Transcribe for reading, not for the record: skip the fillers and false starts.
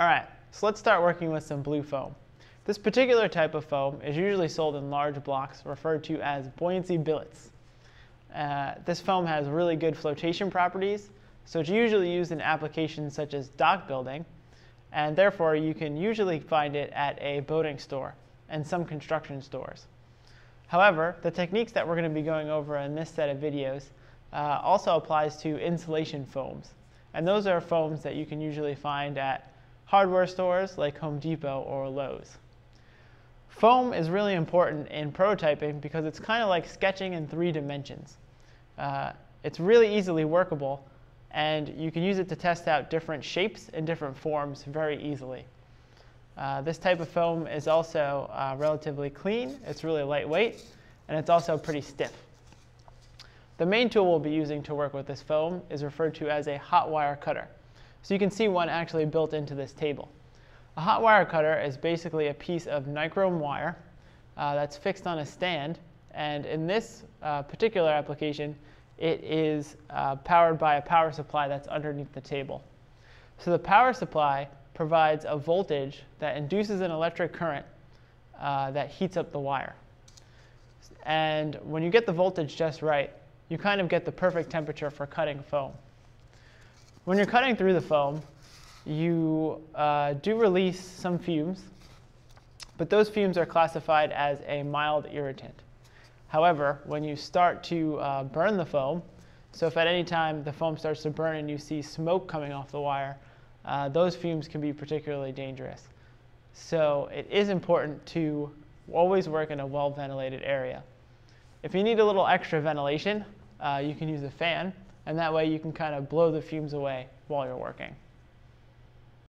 All right, so let's start working with some blue foam. This particular type of foam is usually sold in large blocks referred to as buoyancy billets. This foam has really good flotation properties, so it's usually used in applications such as dock building, and therefore you can usually find it at a boating store and some construction stores. However, the techniques that we're going to be going over in this set of videos also applies to insulation foams, and those are foams that you can usually find at hardware stores like Home Depot or Lowe's. Foam is really important in prototyping because it's kind of like sketching in 3 dimensions. It's really easily workable, and you can use it to test out different shapes and different forms very easily. This type of foam is also relatively clean, it's really lightweight, and it's also pretty stiff. The main tool we'll be using to work with this foam is referred to as a hot wire cutter. So you can see one actually built into this table. A hot wire cutter is basically a piece of nichrome wire that's fixed on a stand, and in this particular application it is powered by a power supply that's underneath the table. So the power supply provides a voltage that induces an electric current that heats up the wire. And when you get the voltage just right, you kind of get the perfect temperature for cutting foam. When you're cutting through the foam, you do release some fumes, but those fumes are classified as a mild irritant. However, when you start to burn the foam, so if at any time the foam starts to burn and you see smoke coming off the wire, those fumes can be particularly dangerous. So it is important to always work in a well-ventilated area. If you need a little extra ventilation, you can use a fan, and that way you can kind of blow the fumes away while you're working.